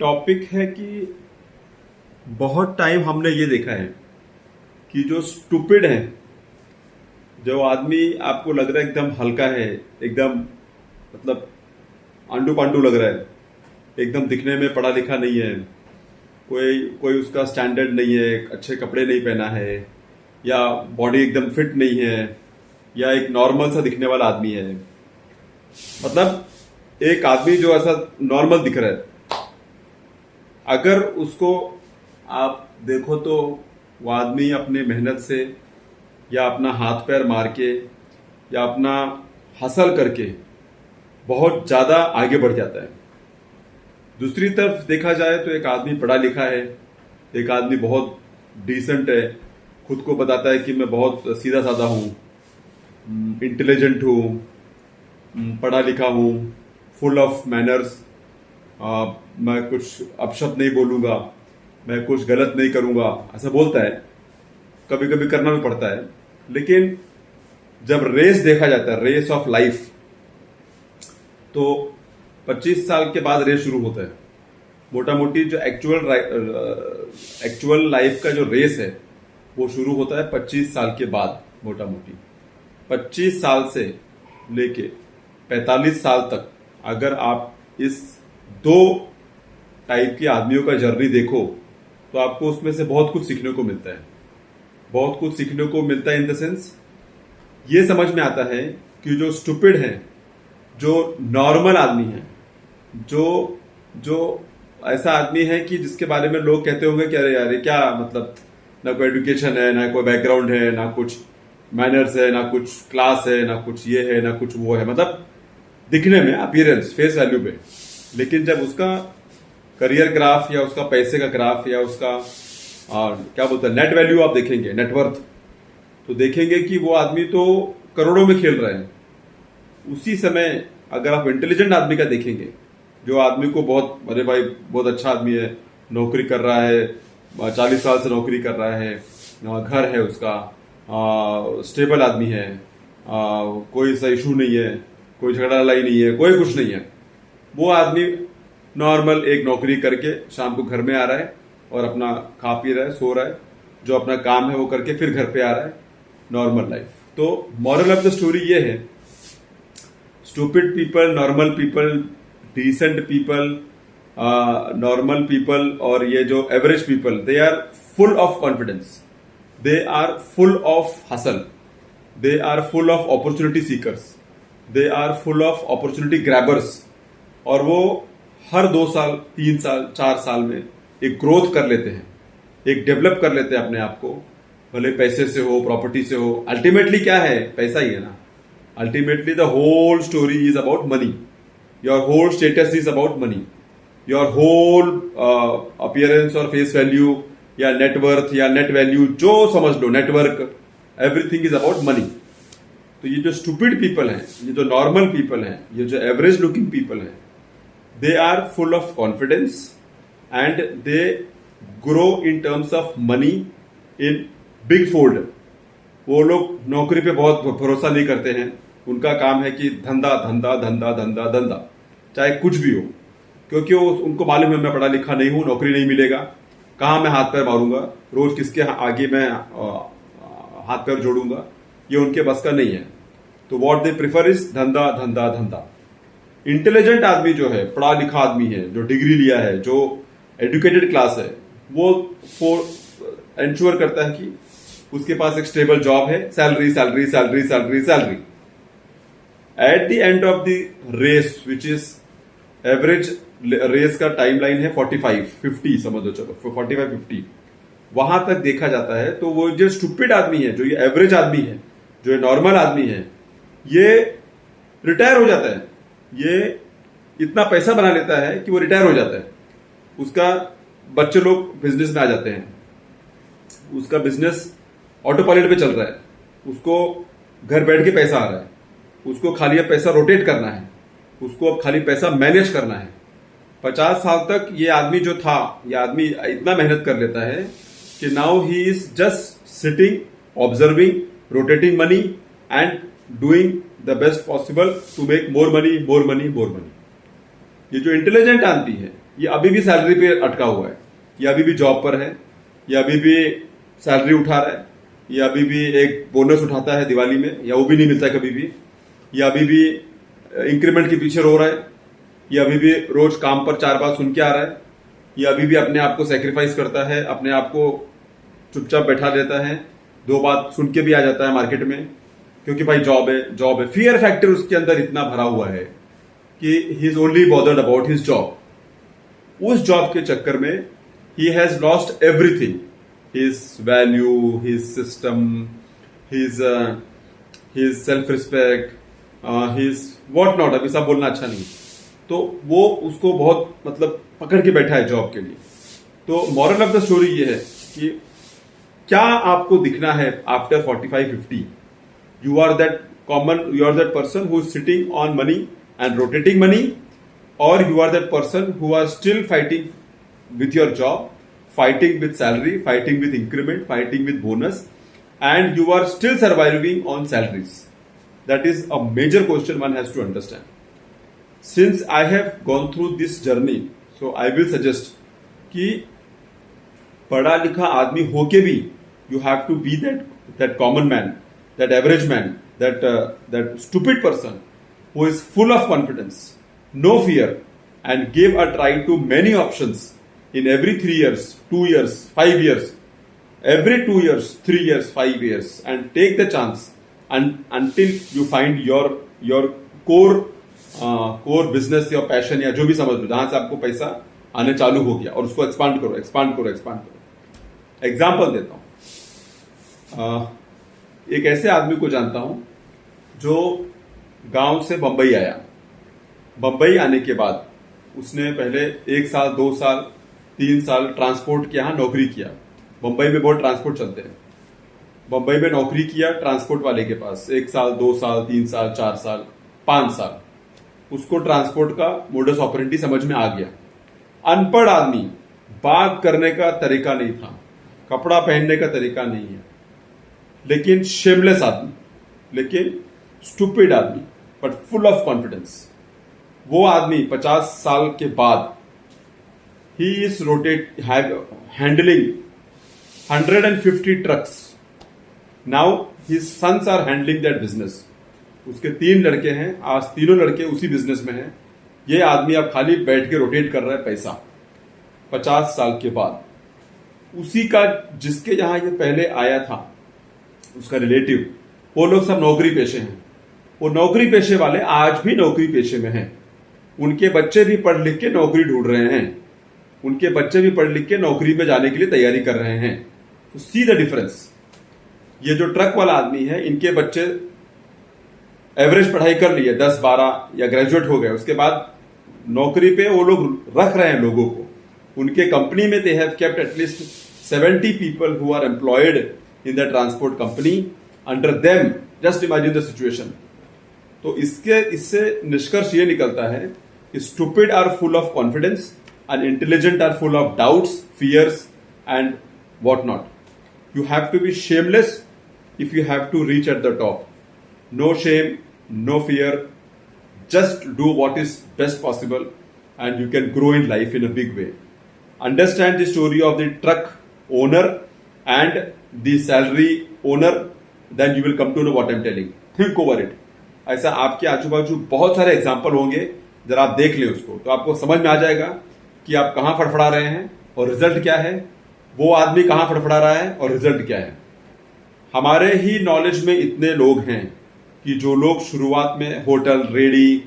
Topic है कि बहुत टाइम हमने ये देखा है कि जो स्टूपिड है, जो आदमी आपको लग रहा है एकदम हल्का है, एकदम मतलब आंडू पांडू लग रहा है, एकदम दिखने में पढ़ा लिखा नहीं है, कोई कोई उसका स्टैंडर्ड नहीं है, अच्छे कपड़े नहीं पहना है, या बॉडी एकदम फिट नहीं है, या एक नॉर्मल सा दिखने वाला आदमी है। मतलब एक आदमी जो ऐसा नॉर्मल दिख रहा है, अगर उसको आप देखो तो वो आदमी अपने मेहनत से या अपना हाथ पैर मार के या अपना हसल करके बहुत ज्यादा आगे बढ़ जाता है। दूसरी तरफ देखा जाए तो एक आदमी पढ़ा लिखा है, एक आदमी बहुत डिसेंट है, खुद को बताता है कि मैं बहुत सीधा साधा हूँ, इंटेलिजेंट हूँ, पढ़ा लिखा हूँ, फुल ऑफ मैनर्स, मैं कुछ अपशब्द नहीं बोलूंगा, मैं कुछ गलत नहीं करूंगा, ऐसा बोलता है। कभी कभी करना भी पड़ता है, लेकिन जब रेस देखा जाता है, रेस ऑफ लाइफ, तो 25 साल के बाद रेस शुरू होता है। मोटा मोटी जो एक्चुअल लाइफ का जो रेस है वो शुरू होता है 25 साल के बाद। मोटा मोटी 25 साल से लेके 45 साल तक अगर आप इस दो टाइप के आदमियों का जर्नी देखो तो आपको उसमें से बहुत कुछ सीखने को मिलता है। बहुत कुछ सीखने को मिलता है इन द सेंस ये समझ में आता है कि जो स्टूपिड है, जो नॉर्मल आदमी है, जो ऐसा आदमी है कि जिसके बारे में लोग कहते होंगे कि अरे यार ये क्या, मतलब ना कोई एजुकेशन है, ना कोई बैकग्राउंड है, ना कुछ मैनर्स है, ना कुछ क्लास है, ना कुछ ये है, ना कुछ वो है, मतलब दिखने में अपीयरेंस, फेस वैल्यू पे। लेकिन जब उसका करियर ग्राफ या उसका पैसे का ग्राफ या उसका क्या बोलते हैं नेट वैल्यू आप देखेंगे, नेटवर्थ, तो देखेंगे कि वो आदमी तो करोड़ों में खेल रहा है। उसी समय अगर आप इंटेलिजेंट आदमी का देखेंगे, जो आदमी को बहुत, अरे भाई बहुत अच्छा आदमी है, नौकरी कर रहा है, 40 साल से नौकरी कर रहा है, घर है उसका, स्टेबल आदमी है, कोई सा इशू नहीं है, कोई झगड़ा लड़ाई नहीं है, कोई कुछ नहीं है, वो आदमी नॉर्मल एक नौकरी करके शाम को घर में आ रहा है और अपना खा पी रहा है, सो रहा है, जो अपना काम है वो करके फिर घर पे आ रहा है, नॉर्मल लाइफ। तो मॉरल ऑफ द स्टोरी ये है, stupid people, normal people, decent people, normal people और ये जो average people, they are full of confidence, they are full of hustle, they are full of opportunity seekers, they are full of opportunity grabbers. और वो हर 2 साल, 3 साल, 4 साल में एक ग्रोथ कर लेते हैं, एक डेवलप कर लेते हैं अपने आप को, भले पैसे से हो, प्रॉपर्टी से हो। अल्टीमेटली क्या है, पैसा ही है ना। Ultimately the whole story is about money, your whole status is about money, your whole appearance और फेस वैल्यू या नेटवर्थ या नेट वैल्यू, जो समझ लो, network, everything is about money. तो ये जो स्टूपिड पीपल हैं, ये जो नॉर्मल पीपल हैं, ये जो एवरेज लुकिंग पीपल हैं, they are full of confidence and they grow in terms of money in big fold. वो लोग नौकरी पे बहुत भरोसा नहीं करते हैं, उनका काम है कि धंधा धंधा धंधा धंधा धंधा, चाहे कुछ भी हो, क्योंकि वो उनको मालूम है मैं पढ़ा लिखा नहीं हूं, नौकरी नहीं मिलेगा, कहां मैं हाथ पैर मारूंगा, रोज किसके आगे मैं हाथ पैर जोड़ूंगा, ये उनके बस का नहीं है। तो व्हाट दे प्रिफर इज धंधा धंधा धंधा। इंटेलिजेंट आदमी जो है, पढ़ा लिखा आदमी है, जो डिग्री लिया है, जो एजुकेटेड क्लास है, वो एंश्योर करता है कि उसके पास एक स्टेबल जॉब है, salary salary salary salary salary. At the end of the race, which is average race का टाइमलाइन है 45-50, समझ लो, चलो 45-50, वहां तक देखा जाता है। तो वो जो स्टूपिड आदमी है, जो ये एवरेज आदमी है, जो ये नॉर्मल आदमी है, ये रिटायर हो जाता है। ये इतना पैसा बना लेता है कि वो रिटायर हो जाता है। उसका बच्चे लोग बिजनेस में आ जाते हैं, उसका बिजनेस ऑटो पायलट पे चल रहा है, उसको घर बैठ के पैसा आ रहा है, उसको खाली अब पैसा रोटेट करना है, उसको अब खाली पैसा मैनेज करना है। 50 साल तक ये आदमी जो था, ये आदमी इतना मेहनत कर लेता है कि now he is just sitting, observing, rotating money and doing the best possible to make more money, more money, more money. ये जो इंटेलिजेंट आदमी है, ये अभी भी सैलरी पे अटका हुआ है, ये अभी भी जॉब पर है, ये अभी भी सैलरी उठा रहा है, ये अभी भी एक बोनस उठाता है दिवाली में, या वो भी नहीं मिलता है कभी भी, ये अभी भी इंक्रीमेंट के पीछे रो रहा है, ये अभी भी रोज काम पर 4 बार सुन के आ रहा है, ये अभी भी अपने आप को सेक्रीफाइस करता है, अपने आप को चुपचाप बैठा देता है, 2 बात सुन के भी आ जाता है मार्केट में, क्योंकि भाई जॉब है। फियर फैक्टर उसके अंदर इतना भरा हुआ है कि he is only bothered about his job. उस जॉब के चक्कर में he has lost everything, his value, his system, his self respect, his what not, अभी सब बोलना अच्छा नहीं, तो वो उसको बहुत मतलब पकड़ के बैठा है जॉब के लिए। तो मॉरल ऑफ द स्टोरी ये है कि क्या आपको दिखना है after 45-50? You are that person who is sitting on money and rotating money, और you are that person who are still fighting with your job, fighting with salary, fighting with increment, fighting with bonus, and you are still surviving on salaries. That is a major question one has to understand. Since I have gone through this journey, so I will suggest कि पढ़ा लिखा आदमी होके भी you have to be that common man, that average man, that stupid person who is full of confidence, no fear, and give a try to many options in every 3 years, 2 years, 5 years, every 2 years, 3 years, 5 years, and take the chance until you find your core business, your passion, या जो भी समझ लो, जहां से आपको पैसा आने चालू हो गया, और उसको एक्सपांड करो। एग्जाम्पल देता हूं, एक ऐसे आदमी को जानता हूं जो गांव से बंबई आया। बंबई आने के बाद उसने पहले 1 साल, 2 साल, 3 साल ट्रांसपोर्ट के यहां नौकरी किया। बंबई में बहुत ट्रांसपोर्ट चलते हैं। बंबई में नौकरी किया ट्रांसपोर्ट वाले के पास 1 साल, 2 साल, 3 साल, 4 साल, 5 साल। उसको ट्रांसपोर्ट का मोडस ऑपरेंडी समझ में आ गया। अनपढ़ आदमी, बात करने का तरीका नहीं था, कपड़ा पहनने का तरीका नहीं है, लेकिन शेमलेस आदमी, लेकिन स्टूपिड आदमी, बट फुल ऑफ कॉन्फिडेंस। वो आदमी 50 साल के बाद he is handling 150 trucks. Now his sons are handling that business. उसके 3 लड़के हैं, आज तीनों लड़के उसी बिजनेस में हैं। ये आदमी अब खाली बैठ के रोटेट कर रहा है पैसा 50 साल के बाद। उसी का जिसके यहां ये पहले आया था, उसका रिलेटिव, वो लोग सब नौकरी पेशे हैं। वो नौकरी पेशे वाले आज भी नौकरी पेशे में हैं। उनके बच्चे भी पढ़ लिख के नौकरी ढूंढ रहे हैं, उनके बच्चे भी पढ़ लिख के नौकरी में जाने के लिए तैयारी कर रहे हैं। तो सी द डिफरेंस। ये जो ट्रक वाला आदमी है, इनके बच्चे एवरेज पढ़ाई कर लिए 10-12 या ग्रेजुएट हो गए, उसके बाद नौकरी पे वो लोग रख रहे हैं लोगों को। उनके कंपनी में they have kept at least 70 people who are employed in the transport company under them. Just imagine the situation. तो इससे निष्कर्ष ये निकलता है कि stupid are full of confidence and intelligent are full of doubts, fears, and whatnot. You have to be shameless if you have to reach at the top. No shame, no fear. Just do what is best possible, and you can grow in life in a big way. Understand the story of the truck owner and the salary owner, then you will come to know what I'm telling. Think over it. ऐसा आपके आजू बाजू बहुत सारे example होंगे, जरा आप देख लें उसको, तो आपको समझ में आ जाएगा कि आप कहां फड़फड़ा रहे हैं और रिजल्ट क्या है, वो आदमी कहां फड़फड़ा रहा है और रिजल्ट क्या है। हमारे ही नॉलेज में इतने लोग हैं कि जो लोग शुरुआत में होटल, रेडी,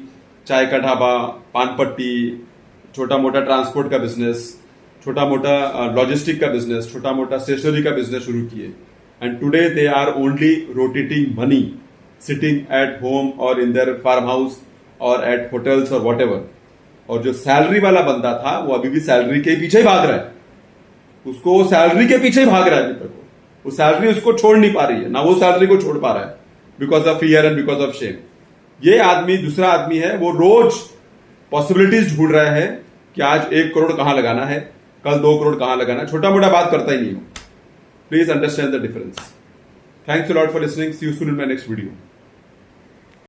चाय का ढाबा, पान पट्टी, छोटा मोटा ट्रांसपोर्ट का बिजनेस, छोटा मोटा लॉजिस्टिक का बिजनेस, छोटा मोटा स्टेशनरी का बिजनेस शुरू किए, and today they are only rotating money, sitting at home और इन देयर फार्म हाउस और एट होटल्स और व्हाटएवर। और जो सैलरी वाला बंदा था वो अभी भी सैलरी के पीछे ही भाग रहा है, उसको वो सैलरी के पीछे ही भाग रहा है अभी तक। वो सैलरी उसको छोड़ नहीं पा रही है, ना वो सैलरी को छोड़ पा रहा है, because of fear and because of shame. ये आदमी, दूसरा आदमी है, वो रोज पॉसिबिलिटीज ढूंढ रहा है कि आज 1 करोड़ कहां लगाना है, कल 2 करोड़ कहां लगाना है। छोटा मोटा बात करता ही नहीं हो। Please understand the difference. Thanks a lot for listening. See you soon in my next video.